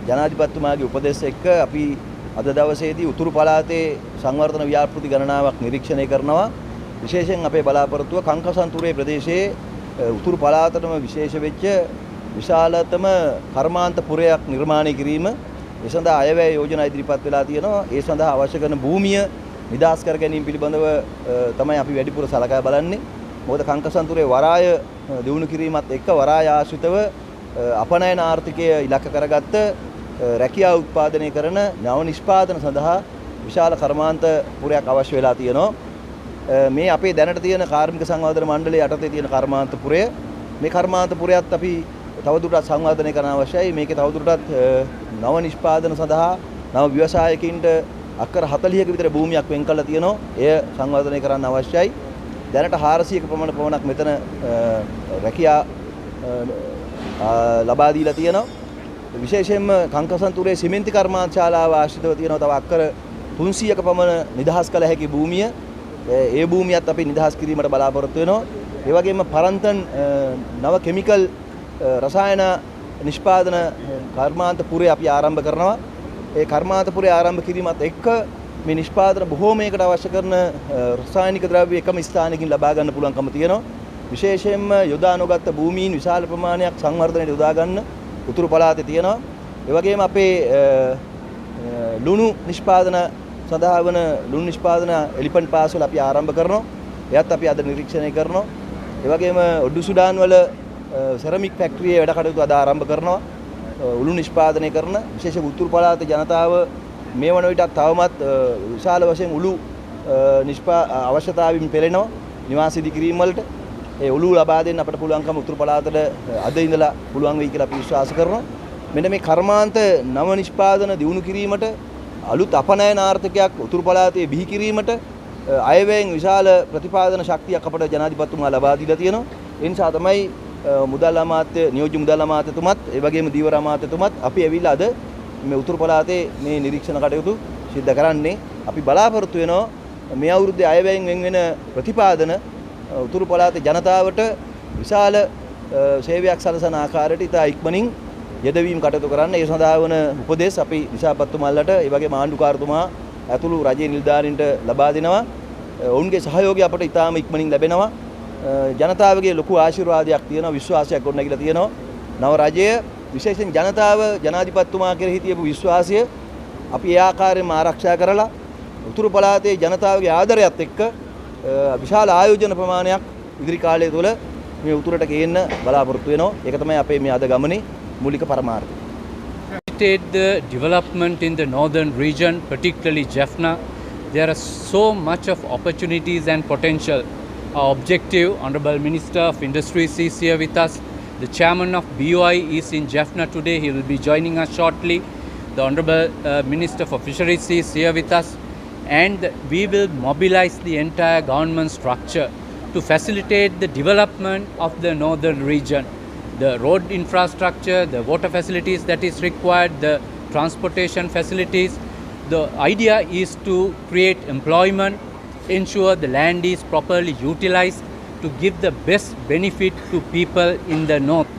ජනාධිපතිතුමාගේ උපදෙස් එක්ක අපි අද දවසේදී උතුරු පළාතේ සංවර්ධන ව්‍යාපෘති ගණනාවක් නිරීක්ෂණය කරනවා. විශේෂයෙන් අපේ බලාපොරොත්තුව කංකසන්තුරේ ප්‍රදේශයේ උතුරු පළාතටම විශේෂ වෙච්ච විශාලතම කර්මාන්ත පුරයක් නිර්මාණය කිරීම. ඒ සඳහා අයවැය යෝජනා ඉදිරිපත් වෙලා තියෙනවා. ඒ සඳහා අවශ්‍ය කරන භූමිය නිදහස් කර ගැනීම පිළිබඳව තමයි අපි වැඩිපුර සලකා බලන්නේ. මොකද කංකසන්තුරේ වරාය දියුණු කිරීමත් එක්ක වරාය ආශ්‍රිතව අපනයන ආර්ථිකය ඉලක්ක කරගත්ත රැකියාව උත්පාදනය කරන නව නිෂ්පාදන සඳහා විශාල කර්මාන්ත පුරයක් අවශ්‍ය වෙලා තියෙනවා. මේ අපේ දැනට තියෙන කාර්මික සංවර්ධන මණ්ඩලයේ යටතේ තියෙන කර්මාන්ත පුරය මේ කර්මාන්ත පුරයත් අපි තවදුරටත් සංවර්ධනය කරන්න අවශ්‍යයි. මේකේ තවදුරටත් නව නිෂ්පාදන සඳහා නව ව්‍යවසායකින්ට අක්කර 40ක විතර භූමියක් වෙන් කරලා තියෙනවා. එය සංවර්ධනය කරන්න අවශ්‍යයි. දැනට 400ක පමණක් මෙතන රැකියා ලබා දීලා තියෙනවා. විශේෂයෙන්ම කංකසන්තුරේ සිමෙන්ති කර්මාන්ත ශාලාව ආශ්‍රිතව තියෙනවා තව අක්කර 300ක පමණ නිදහස් කළ හැකි භූමිය. ඒ භූමියත් අපි නිදහස් කිරීමට බලාපොරොත්තු වෙනවා. ඒ වගේම පරන්තන් නව කෙමිකල් රසායන නිෂ්පාදන කර්මාන්ත පුරය අපි ආරම්භ කරනවා. ඒ කර්මාන්ත පුරය ආරම්භ කිරීමත් එක්ක මේ නිෂ්පාදන බොහෝමයකට අවශ්‍ය කරන රසායනික ද්‍රව්‍ය එකම ස්ථානයකින් ලබා ගන්න පුළුවන්කම තියෙනවා. විශේෂයෙන්ම යොදා නොගත් භූමීන් විශාල ප්‍රමාණයක් සංවර්ධනයට යොදා ගන්න උතුරු පළාතේ තියෙනවා. ඒ වගේම අපේ ලුණු නිෂ්පාදන සඳහා වන ලුණු නිෂ්පාදන එලිෆන්ට් පාස්වල අපි ආරම්භ කරනවා. එයත් අපි අද නිරීක්ෂණය කරනවා. ඒ වගේම ඔඩු සුඩාන් වල සෙරමික් ෆැක්ටරියේ වැඩ කටයුතු අද ආරම්භ කරනවා. උළු නිෂ්පාදනය කරන විශේෂ උතුරු පළාතේ ජනතාව මේ වන විටත් තවමත් විශාල වශයෙන් උළු අවශ්‍යතාවයින් පෙළෙනවා නිවාස ඉදිකිරීම වලට. ඒ උළු ලබා දෙන්න අපට පුළුවන්කම උතුරු පළාතට අද ඉඳලා පුළුවන් වෙයි කියලා අපි විශ්වාස කරනවා. මෙන්න මේ කර්මාන්ත නව නිෂ්පාදන දියුණු කිරීමට අලුත් අපනයන ආර්ථිකයක් උතුරු පළාතේ බිහි කිරීමට අයවැයෙන් විශාල ප්‍රතිපාදන ශක්තියක් අපට ජනාධිපතිතුමා ලබා දීලා තියෙනවා. ඒ නිසා තමයි මුදල් අමාත්‍ය නියෝජ්‍ය මුදල් අමාත්‍යතුමත් ඒ වගේම දීවර අමාත්‍යතුමත් අපි ඇවිල්ලා අද මේ උතුරු පළාතේ මේ නිරීක්ෂණ කටයුතු සිද්ධ කරන්නේ. අපි බලාපොරොත්තු වෙනවා මේ අවුරුද්දේ අයවැයෙන් වෙන වෙන ප්‍රතිපාදන උතුරු පළාතේ ජනතාවට විශාල සේවයක් සලසන ආකාරයට ඉතා ඉක්මනින් යෙදවීම කටයුතු කරන්න. ඒ සඳහා වන උපදෙස් අපි දිසාපත්තුමාලට ඒ වගේම ආණ්ඩුකාරතුමා ඇතුළු රජයේ නිලධාරීන්ට ලබා දෙනවා. ඔවුන්ගේ සහයෝගය අපට ඉතාම ඉක්මනින් ලැබෙනවා. ජනතාවගේ ලොකු ආශිර්වාදයක් තියෙනවා, විශ්වාසයක් ගොඩනැගිලා තියෙනවා. නව රජය විශේෂයෙන් ජනතාව ජනාධිපතිතුමා කෙරෙහි තියපු විශ්වාසය අපි ඒ ආකාරයෙන්ම ආරක්ෂා කරලා උතුරු පළාතේ ජනතාවගේ ආදරයත් එක්ක විශාල ආයෝජන ප්‍රමාණයක් ඉදිරි කාලය තුළ මේ උතුරට ගේන්න බලාපොරොත්තු වෙනවා. ඒක තමයි අපේ මේ අද ගමනේ මූලික පරමාර්ථය.
The development in the northern region, particularly Jaffna, there are so much of opportunities and potential. Our objective, Honorable Minister of Industries is here with us. The chairman of BOI is in Jaffna today. He will be joining us shortly. The Honorable Minister for Fisheries is here with us. And we will mobilize the entire government structure to facilitate the development of the northern region. The road infrastructure, the water facilities that is required, the transportation facilities. The idea is to create employment, ensure the land is properly utilized to give the best benefit to people in the north.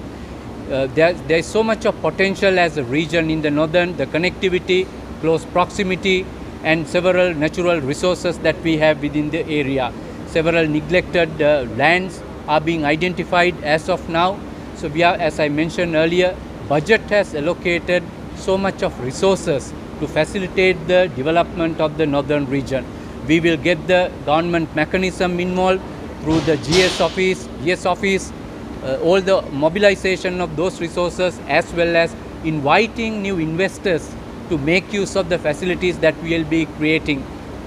There is so much of potential as a region in the northern, the connectivity, close proximity and several natural resources that we have within the area. Several neglected lands are being identified as of now. So we are, as I mentioned earlier, budget has allocated so much of resources to facilitate the development of the northern region. We will get the government mechanism involved through the GS office, all the mobilization of those resources as well as inviting new investors to make use of the facilities that we will be creating.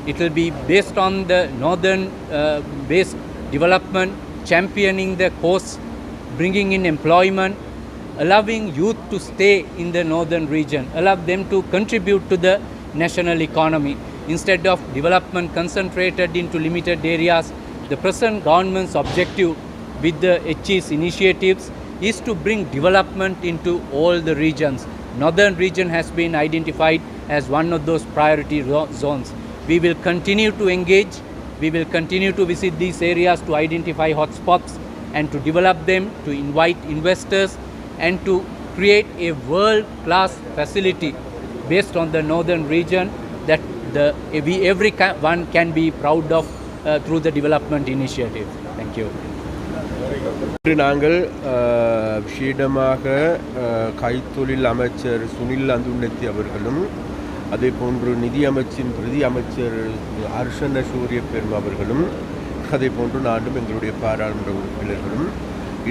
It will be based on the northern based development, championing the coast, bringing in employment, allowing youth to stay in the northern region, allow them to contribute to the national economy. Instead of development concentrated into limited areas, the present government's objective with the HE's initiatives is to bring development into all the regions. Northern region has been identified as one of those priority zones. We will continue to engage We will continue to visit these areas to identify hotspots and to develop them, to invite investors and to create a world-class facility based on the northern region that everyone can be proud of through the development initiative. Thank you.
இன்று நாங்கள் விஷேடமாக கைத்தொழில் அமைச்சர் சுனில் அந்துண்ணத்தி அவர்களும் அதே போன்று நிதி அமைச்சின் பிரதி அமைச்சர் ஹர்ஷன சூரிய பெரும் அவர்களும் அதே போன்று நானும் எங்களுடைய பாராளுமன்ற உறுப்பினர்களும்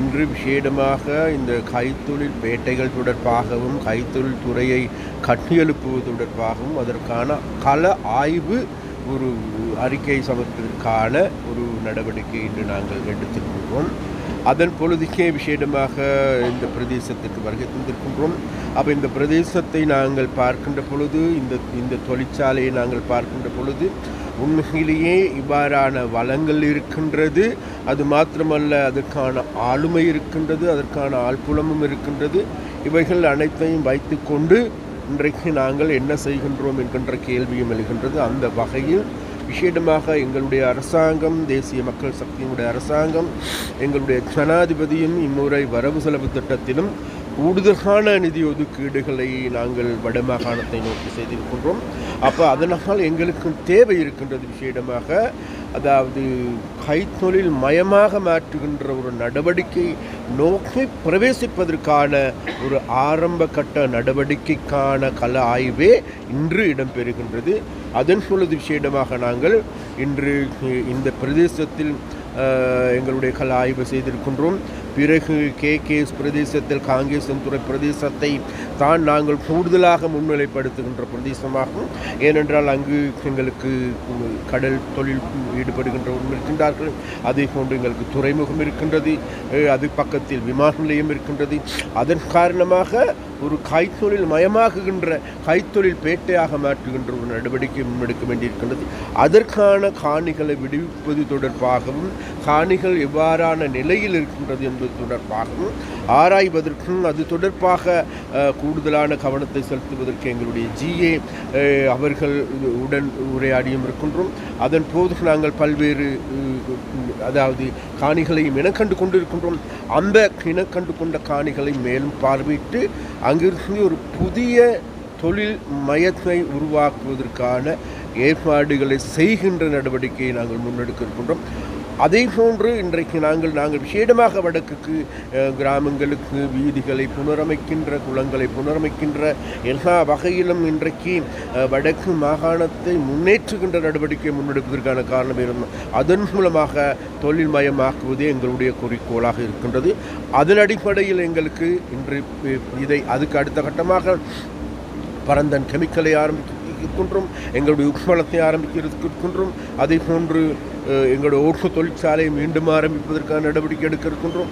இன்று விஷேடமாக இந்த கைத்தொழில் பேட்டைகள் தொடர்பாகவும் கைத்தொழில் துறையை கட்டியெழுப்புவது தொடர்பாகவும் அதற்கான கள ஆய்வு ஒரு அறிக்கை சமர்ப்பதற்கான ஒரு நடவடிக்கை இன்று நாங்கள் எடுத்திருக்கின்றோம். அதன் பொழுதுக்கே விஷேடமாக இந்த பிரதேசத்திற்கு வருகை தந்திருக்கின்றோம். அப்போ இந்த பிரதேசத்தை நாங்கள் பார்க்கின்ற பொழுது இந்த தொழிற்சாலையை நாங்கள் பார்க்கின்ற பொழுது உண்மையிலேயே இவ்வாறான வளங்கள் இருக்கின்றது. அது மாத்திரமல்ல, அதற்கான ஆளுமை இருக்கின்றது, அதற்கான ஆள்புலமும் இருக்கின்றது. இவைகள் அனைத்தையும் வைத்து கொண்டு இன்றைக்கு நாங்கள் என்ன செய்கின்றோம் என்கின்ற கேள்வியும் எழுகின்றது. அந்த வகையில் விஷேடமாக எங்களுடைய அரசாங்கம், தேசிய மக்கள் சக்தியினுடைய அரசாங்கம், எங்களுடைய ஜனாதிபதியும் இம்முறை வரவு செலவு திட்டத்திலும் கூடுதலான நிதி ஒதுக்கீடுகளை நாங்கள் வடமாகாணத்தை நோக்கி செய்திருக்கின்றோம். அப்போ அதனால் எங்களுக்கு தேவை இருக்கின்றது விஷேடமாக, அதாவது கைத்தொழில் மயமாக மாற்றுகின்ற ஒரு நடவடிக்கை நோக்கி பிரவேசிப்பதற்கான ஒரு ஆரம்ப கட்ட நடவடிக்கைக்கான கள ஆய்வே இன்று இடம்பெறுகின்றது. அதன் பொழுது விஷேடமாக நாங்கள் இன்று இந்த பிரதேசத்தில் எங்களுடைய கள ஆய்வு செய்திருக்கின்றோம். பிறகு கேகேஎஸ் பிரதேசத்தில் காங்கேசன்துறை பிரதேசத்தை தான் நாங்கள் கூடுதலாக முன்னிலைப்படுத்துகின்ற பிரதேசமாகும். ஏனென்றால் அங்கு எங்களுக்கு கடல் தொழில் ஈடுபடுகின்றவர்கள் இருக்கின்றார்கள். அதே போன்று எங்களுக்கு துறைமுகம் இருக்கின்றது, அது பக்கத்தில் விமான நிலையம் இருக்கின்றது. அதன் காரணமாக ஒரு கைத்தொழில் மயமாகுகின்ற கைத்தொழில் பேட்டையாக மாற்றுகின்ற ஒரு நடவடிக்கை முன்னெடுக்க வேண்டியிருக்கின்றது. அதற்கான காணிகளை விடுவிப்பது தொடர்பாகவும் காணிகள் எவ்வாறான நிலையில் இருக்கின்றது என்பது தொடர்பாகவும் ஆராய்வதற்கும் அது தொடர்பாக கூடுதலான கவனத்தை செலுத்துவதற்கு எங்களுடைய ஜிஏ அவர்கள் உடன் உரையாடியும் இருக்கின்றோம். அதன் போது நாங்கள் பல்வேறு அதாவது காணிகளையும் இனக்கண்டு கொண்டிருக்கின்றோம். அந்த இனக்கண்டு கொண்ட காணிகளை மேலும் பார்வையிட்டு அங்கிருந்து ஒரு புதிய தொழில் மையத்தை உருவாக்குவதற்கான ஏற்பாடுகளை செய்கின்ற நடவடிக்கையை நாங்கள் முன்னெடுக்க இருக்கின்றோம். அதே போன்று இன்றைக்கு நாங்கள் விஷேடமாக வடக்குக்கு கிராமங்களுக்கு வீதிகளை புனரமைக்கின்ற, குளங்களை புனரமைக்கின்ற எல்லா வகையிலும் இன்றைக்கு வடக்கு மாகாணத்தை முன்னேற்றுகின்ற நடவடிக்கை முன்னெடுப்பதற்கான காரணம் இருந்தோம். அதன் மூலமாக தொழில் மயமாக்குவதே எங்களுடைய குறிக்கோளாக இருக்கின்றது. அதன் அடிப்படையில் எங்களுக்கு இன்று அதுக்கு அடுத்த கட்டமாக பரந்தன் கெமிக்கலை ஆரம்பிக்கின்றோம், எங்களுடைய உப்பளத்தை ஆரம்பிக்கின்றோம். அதே போன்று எங்களுடைய ஓட்டு தொழிற்சாலையை மீண்டும் ஆரம்பிப்பதற்கான நடவடிக்கை எடுக்க இருக்கின்றோம்.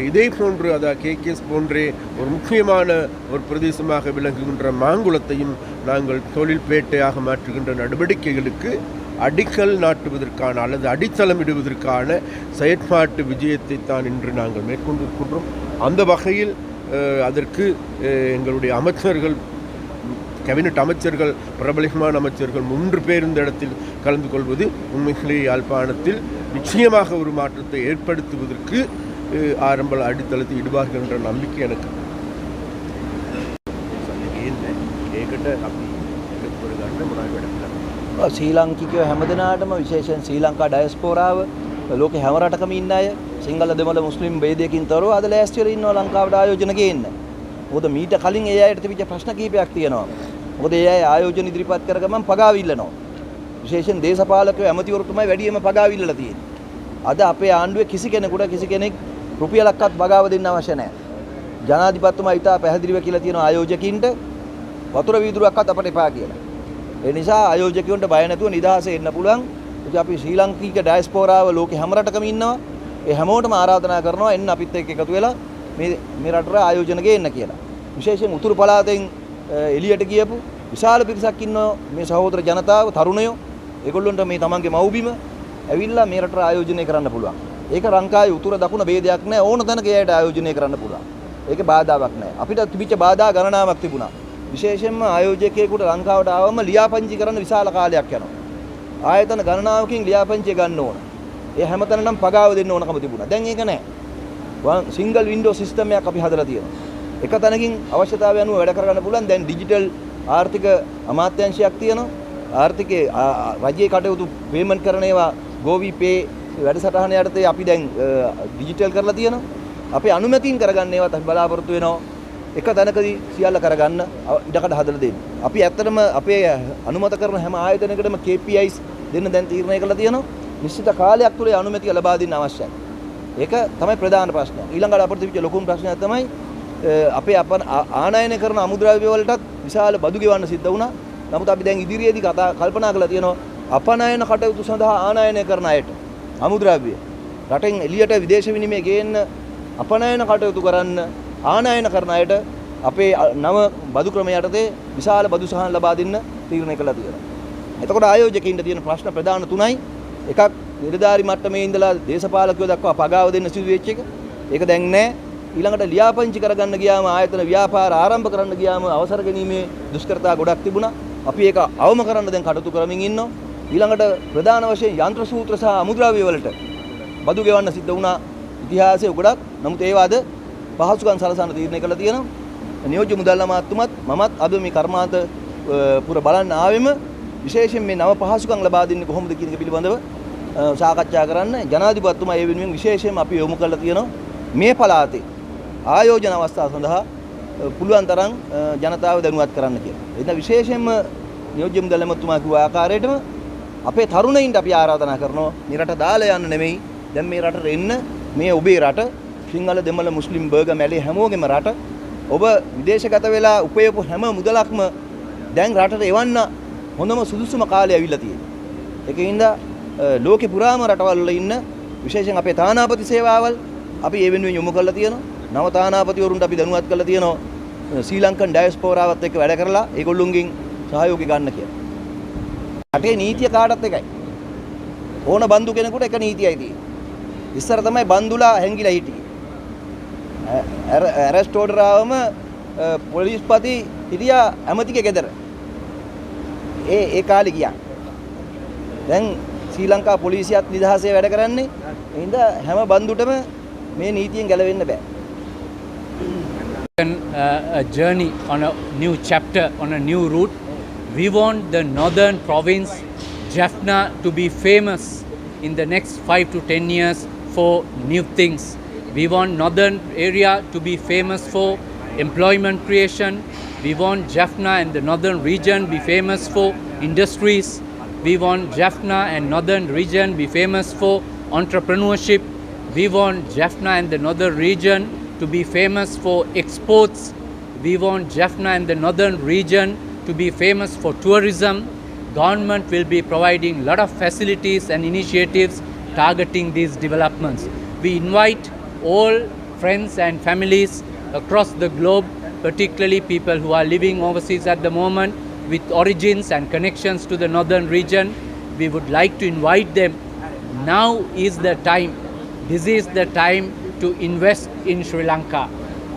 இதே போன்று அதாவது கேகேஎஸ் போன்றே ஒரு முக்கியமான ஒரு பிரதேசமாக விளங்குகின்ற மாங்குளத்தையும் நாங்கள் தொழில் பேட்டையாக மாற்றுகின்ற நடவடிக்கைகளுக்கு அடிக்கல் நாட்டுவதற்கான அல்லது அடித்தளமிடுவதற்கான செயற்பாட்டு விஜயத்தை தான் இன்று நாங்கள் மேற்கொண்டிருக்கின்றோம். அந்த வகையில் அதற்கு எங்களுடைய அமைச்சர்கள், கேபினட் அமைச்சர்கள், பிரபலமான அமைச்சர்கள் 3 பேர் இந்த இடத்தில் கலந்து கொள்வது உண்மையிலேயே யாழ்ப்பாணத்தில் நிச்சயமாக ஒரு மாற்றத்தை ஏற்படுத்துவதற்கு ஆரம்ப அடித்தளத்தை இடுவார்கள் என்ற நம்பிக்கை எனக்கு.
ශ්‍රී ලාංකිකයෝ හැමදෙනාටම විශේෂයෙන් ශ්‍රී ලංකා ඩයස්පෝරාව ලෝකේ හැම රටකම ඉන්න අය සිංහල දෙමළ මුස්ලිම් ભેදයකින් තොරව අද ලෑස්ති වෙලා ඉන්නවා ලංකාවට ආයෝජන ගේන්න. මොකද මීට කලින් ඒ අයට තිබිච්ච ප්‍රශ්න කීපයක් තියෙනවා. මොකද ඒ අය ආයෝජන ඉදිරිපත් කර ගමන් පගාව ඉල්ලනවා. විශේෂයෙන් දේශපාලකයෝ ඇමතිවරු තමයි වැඩිම පගාව ඉල්ලලා තියෙන්නේ. අද අපේ ආණ්ඩුවේ කිසි කෙනෙක් රුපියලක්වත් පගාව දෙන්න අවශ්‍ය නැහැ. ජනාධිපතිතුමා ඉතා පැහැදිලිව කියලා තියෙනවා ආයෝජකින්ට වතුර වීදුරුවක්වත් අපට එපා කියලා. ඒ නිසා ආයෝජකයන්ට බය නැතුව නිදහසේ එන්න පුළුවන්. ඉතින් අපි ශ්‍රී ලංකික ඩයස්පෝරාව ලෝකේ හැම රටකම ඉන්නවා. ඒ හැමෝටම ආරාධනා කරනවා එන්න අපිත් එක්ක එකතු වෙලා මේ රටට ආයෝජන ගේන්න කියලා. විශේෂයෙන් උතුරු පළාතෙන් එළියට ගියපු විශාල පිරිසක් ඉන්නවා මේ සහෝදර ජනතාව, තරුණයෝ. ඒගොල්ලොන්ට මේ තමන්ගේ මව්බිම ඇවිල්ලා මේ රටට ආයෝජනය කරන්න පුළුවන්. ඒක රංකාවේ උතුර දකුණ ભેදයක් නැහැ. ඕන තැනක එයාට ආයෝජනය කරන්න පුළුවන්. ඒකේ බාධාවක් නැහැ. අපිට තිබිච්ච බාධා ගණනාවක් තිබුණා. විශේෂයෙන්ම ආයෝජකයෙකුට ලංකාවට ආවම ලියාපදිංචි කරන්න විශාල කාලයක් යනවා. ආයතන ගණනාවකින් ලියාපදිංචිය ගන්න ඕන. ඒ හැමතැනම පගාව දෙන්න ඕනකම තිබුණා. දැන් ඒක නැහැ. සිංගල් වින්ඩෝ සිස්ටම් එකක් අපි හදලා තියෙනවා. එක තැනකින් අවශ්‍යතාවය අනුව වැඩ කරගන්න පුළුවන්. දැන් ඩිජිටල් ආර්ථික අමාත්‍යාංශයක් තියෙනවා. ආර්ථිකයේ රජයේ කටයුතු පේමන්ට් කරන ඒවා ගෝවි පේ වැඩසටහන යටතේ අපි දැන් ඩිජිටල් කරලා තියෙනවා. අපි අනුමැතින් කරගන්න ඒවත් අපි බලාපොරොත්තු වෙනවා. එක තැනකදී සියල්ල කරගන්න ඉඩකඩ හදලා දෙන්න. අපි ඇත්තටම අපේ අනුමත කරන හැම ආයතනයකටම KPIs දෙන්න දැන් තීරණය කරලා තියෙනවා. නිශ්චිත කාලයක් තුළ අනුමැතිය ලබා දෙන්න අවශ්‍යයි. ඒක තමයි ප්‍රධාන ප්‍රශ්නය. ඊළඟට අපිට තිබිච්ච ලොකුම ප්‍රශ්නයක් තමයි අපේ ආනයනය කරන අමුද්‍රව්‍ය වලටත් විශාල බදු ගෙවන්න සිද්ධ වුණා. නමුත් අපි දැන් ඉදිරියේදී කල්පනා කරලා තියෙනවා අපනයන කටයුතු සඳහා ආනයනය කරන අයට අමුද්‍රව්‍ය රටෙන් එළියට විදේශ විනිමය ගේන්න අපනයන කටයුතු කරන්න ආනයන කරන අයට අපේ නව බදු ක්‍රම යටතේ විශාල බදු සහන ලබා දෙන්න තීරණය කළා තියෙනවා. එතකොට ආයෝජකයින්ට තියෙන ප්‍රශ්න ප්‍රධාන තුනයි. එකක් නිලධාරි මට්ටමේ ඉඳලා දේශපාලකයෝ දක්වා පගාව දෙන්න සිදු වෙච්ච එක. ඒක දැන් නැහැ. ඊළඟට ලියාපදිංචි කරගන්න ගියාම ආයතන ව්‍යාපාර ආරම්භ කරන්න ගියාම අවසර ගැනීමේ දුෂ්කරතා ගොඩක් තිබුණා. අපි ඒක අවම කරන්න දැන් කටයුතු කරමින් ඉන්නවා. ඊළඟට ප්‍රධාන වශයෙන් යන්ත්‍ර සූත්‍ර සහ අමුද්‍රව්‍ය වලට බදු ගෙවන්න සිද්ධ වුණා. ඉතිහාසයේ ගොඩක්. නමුත් ඒවා අද පහසුකම් සලසන තීරණය කළා තියෙනවා. නියෝජ්‍ය මුදල් අමාත්‍යතුමත් මමත් අද මේ කර්මාන්ත පුර බලන්න ආවෙම විශේෂයෙන් මේ නව පහසුකම් ලබා දෙන්නේ කොහොමද කියන එක පිළිබඳව සාකච්ඡා කරන්න ජනාධිපතිතුමා ඒ වෙනුවෙන් විශේෂයෙන්ම අපි යොමු කරලා තියෙනවා මේ පළාතේ ආයෝජන අවස්ථාව සඳහා පුළුවන් තරම් ජනතාව දැනුවත් කරන්න කියලා. එතන විශේෂයෙන්ම නියෝජ්‍ය මුදල් අමාත්‍යතුමා කිව්ව ආකාරයටම අපේ තරුණයින්ට අපි ආරාධනා කරනවා මේ රට දාලා යන්න නෙමෙයි දැන් මේ රටට එන්න මේ ඔබේ රට සිංහල දෙමළ මුස්ලිම් බර්ග මැලේ හැමෝගෙම රට ඔබ විදේශගත වෙලා උපයපු හැම මුදලක්ම දැන් රටට එවන්න හොඳම සුදුසුම කාලය ඇවිල්ලා තියෙනවා. ඒකින්ද ලෝකේ පුරාම රටවල් වල ඉන්න විශේෂයෙන් අපේ තානාපති සේවාවල් අපි ඒ වෙනුවෙන් යොමු කරලා තියෙනවා. නව තානාපතිවරුන්ට අපි දැනුවත් කරලා තියෙනවා ශ්‍රී ලංකන් ඩයස්පෝරාවත් එක්ක වැඩ කරලා ඒගොල්ලොන්ගෙන් සහයෝගය ගන්න කියලා. රටේ නීතිය කාටත් එකයි. ඕන බන්දු කෙනෙකුට එක නීතියයි තියෙන්නේ. ඉස්සර තමයි බන්දුලා හැංගිලා හිටියේ. ඇරස්ට් ඕඩර් ආවම පොලිස්පති හිටියා ඇමතිගේ ගෙදර. ඒ කාලේ ගියා. දැන් ශ්‍රී ලංකා පොලිසියත් නිදහසේ වැඩ කරන්නේ. ඒ හින්දා හැම බන්දුටම මේ නීතියෙන් ගැලවෙන්න බෑ.
A journey on a new chapter, on a new route. We want the northern province, Jaffna, to be famous in the next 5 to 10 years for new things. We want northern area to be famous for employment creation. We want Jaffna and the northern region be famous for industries. We want Jaffna and northern region be famous for entrepreneurship. We want Jaffna and the northern region to be famous for exports. We want Jaffna and the northern region to be famous for tourism. Government will be providing a lot of facilities and initiatives targeting these developments. We invite all friends and families across the globe, particularly people who are living overseas at the moment with origins and connections to the northern region. We would like to invite them. Now is the time. This is the time to invest in Sri Lanka,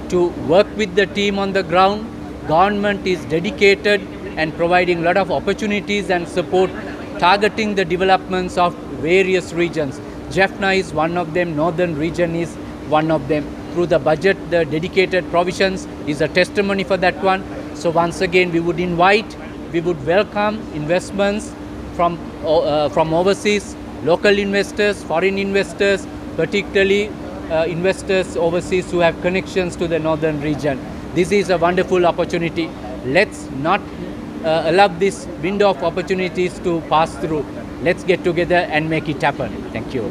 to work with the team on the ground. Government is dedicated and providing a lot of opportunities and support targeting the developments of various regions. Jaffna is one of them, northern region is one of them. Through the budget, the dedicated provisions is a testimony for that one. So once again, we would welcome investments from overseas, local investors, foreign investors, particularly investors overseas who have connections to the northern region. This is a wonderful opportunity. Let's not allow this window of opportunities to pass through. Let's get together and make it happen. Thank you.